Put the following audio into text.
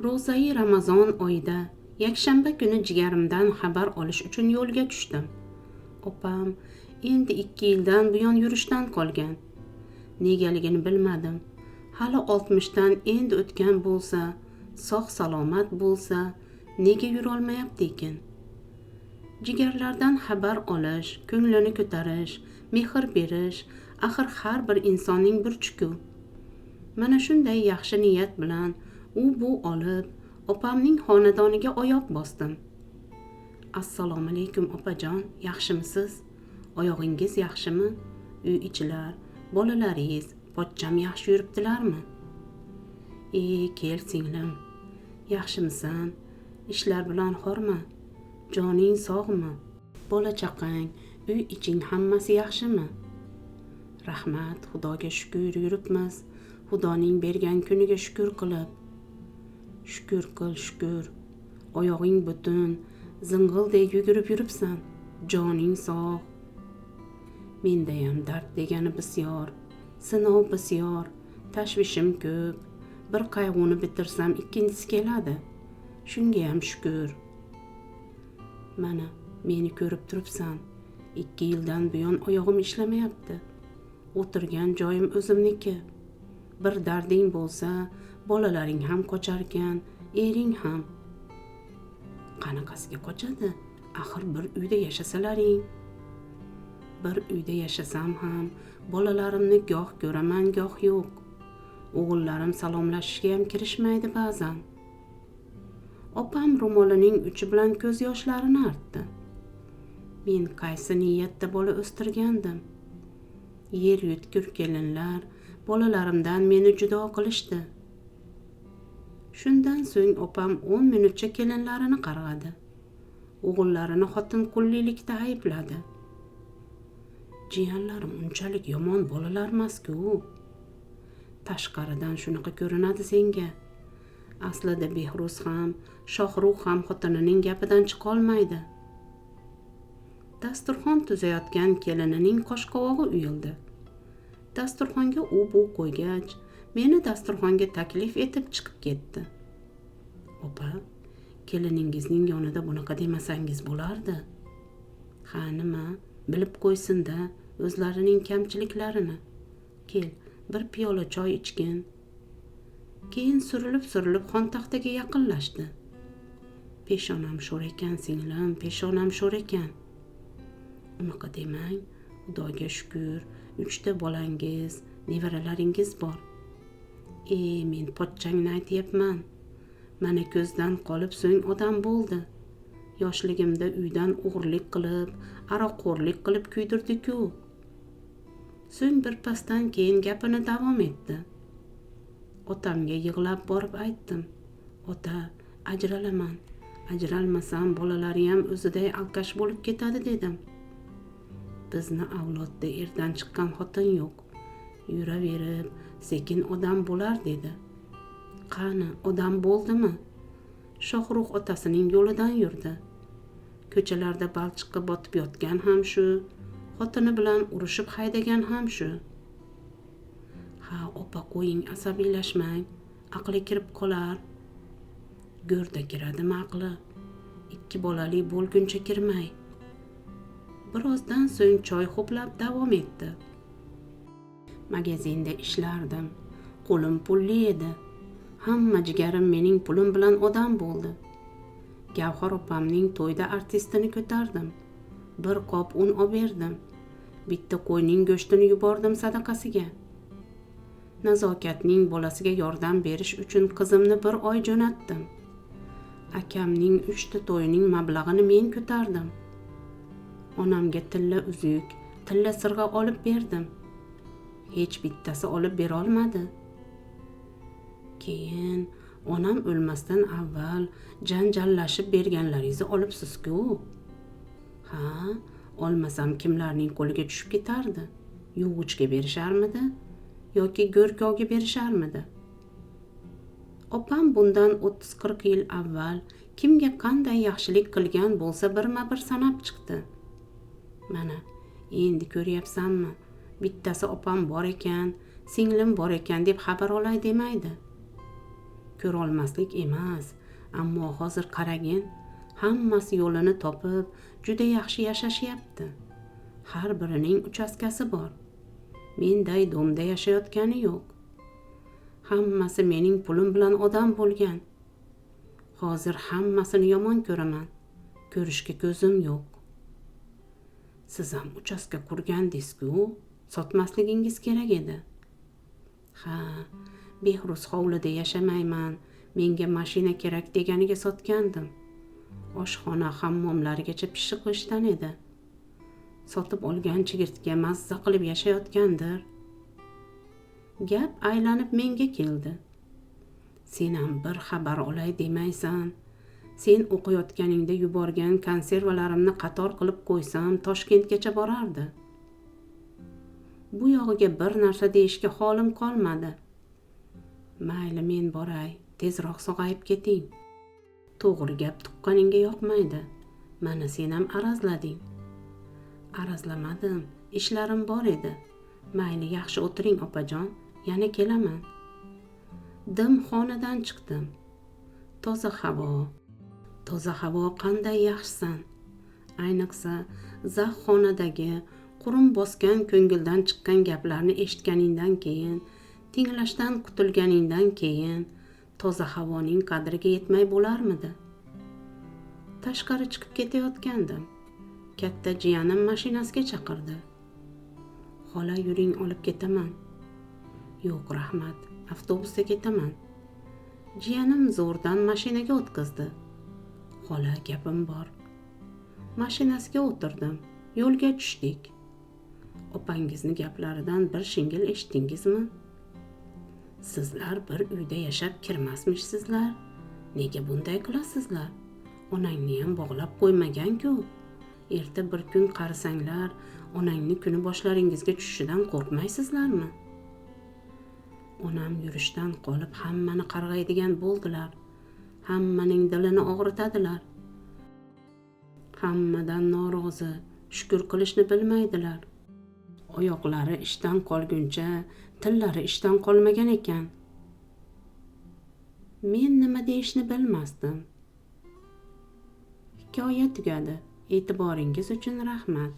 Ro'zai Ramazon oyida yakshanba kuni jigarimdan xabar olish uchun yo'lga tushdim. Opam endi 2 yildan buyon yurishdan qolgan. Negaligini bilmadim. Hali 60dan endi o'tgan bo'lsa, sog' salomat bo'lsa, nega yura olmayapti ekan? Jigarlardan xabar olish, ko'nglini ko'tarish, mehr berish, axir har bir insonning burchi-ku. Mana shunday yaxshi niyat bilan bu olib, opamning xonadoniga oyoq bosdim. Assalomu alaykum opajon, yaxshimisiz? Oyog'ingiz yaxshimi? Uy ichilar, bolalaringiz, pochcham yaxshi yuribdilarmi? Kel singlim. Yaxshimisan? Ishlar bilan xormi? Joning sog'mi? Bola chaqang, uy iching hammasi yaxshimi? Rahmat, Xudoga shukr yuribmiz. Xudoning bergan kuniga shukr qilib. Shukr qil, shukr. Oyog'ing butun, zing'ildek yugurib yuribsan. Joning sog'. Mendayam dard degani bisyor, sinov bisyor, tashvishim ko'p. Bir qayg'uni bitirsam ikkinchisi keladi. Shunga ham shukr. Mana, meni ko'rib turibsan. 2 yildan buyon oyog'im ishlamayapti. O'tirgan joyim o'zimniki. Bir darding bo'lsa, bolalaring ham qocharkan, ering ham. Qanaqasiga qochadi? Axir bir uyda yashasalaring. Bir uyda yashasam ham, bolalarimni goh ko'raman, goh yo'q. O'g'illarim salomlashishga ham kirishmaydi ba'zan. Opam ro'molining uchi bilan ko'z yoshlarini artdi. Men qaysi niyatda bola o'stirgandim? Yer yutkur kelinlar bolalarimdan meni judo qilishdi. Shundan so'ng opam 10 minutcha kelinlarini qarg'adi. O'g'illarini xotin qullilikda aybladi. Jiyanlarim unchalik yomon bolalarmas-ku. Tashqaridan shunaqa ko'rinadi senga. Aslida Behruz ham, Shohruh ham xotinining gapidan chiqa olmaydi. Dasturxon tuzayotgan kelinining qosh-qovog'i uyildi. Dasturxonga bu qo'ygach, meni dasturxonga taklif etib chiqib ketdi. Opa, keliningizning yonida bunaqa demasangiz bo'lardi. Ha, nima, bilib qo'ysin-da o'zlarining kamchiliklarini. Kel, bir piyola choy ichgin. Keyin surilib xontaxtaga yaqinlashdi. Peshonam sho'r ekan singlim, peshonam sho'r ekan. Unaqa demang, Xudoga shukr, 3 ta bolangiz, nevaralaringiz bor. Men pochchangni aytyapman. Mana ko'zdan qolib so'ng odam bo'ldi. Yoshligimda uydan o'g'irlik qilib, aroqxo'rlik qilib kuydirdi-ku. So'ng bir pasdan keyin gapini davom etdi. Otamga yig'lab borib aytdim. Ota, ajralaman. Ajralmasam bolalari ham o'ziday alkash bo'lib ketadi dedim. Bizni avlodda erdan chiqqan xotin yo'q. Yuraverib, sekin odam bo'lar dedi. Qani, odam bo'ldimi? Shohruh otasining yo'lidan yurdi. Ko'chalarda balchiqqa botib yotgan ham shu, xotini bilan urushib haydagan ham shu. Ha, opa qo'ying, asabiylashmang, aqli kirib qolar. Go'rda kiradimi aqli? 2 bolali bo'lguncha kirmay. Birozdan so'ng choy ho'plab davom etdi. Magazinda ishlardim. Qo'lim pulli edi. Hamma jigarim mening pulim bilan odam bo'ldi. Gavhar opamning to'yda artistini ko'tardim. Bir qop un olib berdim. Bitta qo'yning go'shtini yubordim sadaqasiga. Nazokatning bolasiga yordam berish uchun qizimni 1 oy jo'natdim. Akamning 3 ta to'yining mablag'ini men ko'tardim. Onamga tilla uzuk, tilla sirg'a olib berdim. Hech bittasi olib bera olmadi. Keyin onam o'lmasdan avval janjallashib berganlaringizni olibsiz-ku. Ha, olmasam kimlarning qo'liga tushib ketardi? Yuvg'ichga berisharmidi yoki go'rkovga berisharmidi? Opam bundan 30-40 yil avval kimga qanday yaxshilik qilgan bo'lsa birma-bir sanab chiqdi. Mana, endi ko'ryapsanmi? Bittasi opam bor ekan, singlim bor ekan deb xabar olay demaydi. ko'rolmaslik emas, ammo hozir qaragin, hammasi yo'lini topib, juda yaxshi yashashyapti. Har birining uchastkasi bor. Menday domda yashayotgani yo'q. Hammasi mening pulim bilan odam bo'lgan. Hozir hammasini yomon ko'raman. Ko'rishga ko'zim yo'q. Siz ham uchastka qurgandingiz-ku, sotmasligingiz kerak edi. Ha, Behruz hovlida yashamayman, menga mashina kerak deganiga sotgandim. Oshxona hammomlarigacha pishiq qilishdan edi. Sotib olgan chigirtga mazza qilib yashayotgandir. Gap aylanib menga keldi. Sen ham bir xabar olay demaysan. Sen o'qiyotganingda yuborgan konservalarimni qator qilib qo'ysam, Toshkentgacha borardi. Bu yog'iga bir narsa deyishga holim qolmadi. Mayli, men boray, tezroq sog'ayib keting. To'g'ri gap tuqqaningga yoqmaydi. Mana sen ham arazlading. Arazlamadim, ishlarim bor edi. Mayli, yaxshi o'tiring opajon, yana kelaman. Dim xonadan chiqdim. Toza havo qanday yaxshisan. Ayniqsa zax xonadagi qurum bosgan ko'ngildan chiqqan gaplarni eshitganingdan keyin, tinglashdan qutulganingdan keyin toza havoning qadriga yetmay bo'larmidi? Tashqari chiqib ketayotgandim. Katta jiyanim mashinasiga chaqirdi. Xola, yuring, olib ketaman. Yo'q, rahmat, avtobusda ketaman. Jiyanim zo'rdan mashinaga o'tkazdi. Xola, gapim bor. Mashinasiga o'tirdim. Yo'lga tushdik. Opangizni gaplaridan bir shingil eshitdingizmi? Sizlar bir uyda yashab kirmasmishsizlar. Nega bunday qilasizlar? Onangni ham bog'lab qo'ymagan-ku. Erta bir kun qarasanglar, onangni kuni boshlaringizga tushishidan qo'rqmaysizlarmi? Onam yurishdan qolib hammani qarg'aydigan bo'ldilar. Hammaning dilini og'ritadilar. Hammadan norozi, shukr qilishni bilmaydilar. Oyoqlari ishdan qolguncha, tillari ishdan qolmagan ekan. Men nima deyishni bilmasdim. Hikoya tugadi. E'tiboringiz uchun rahmat.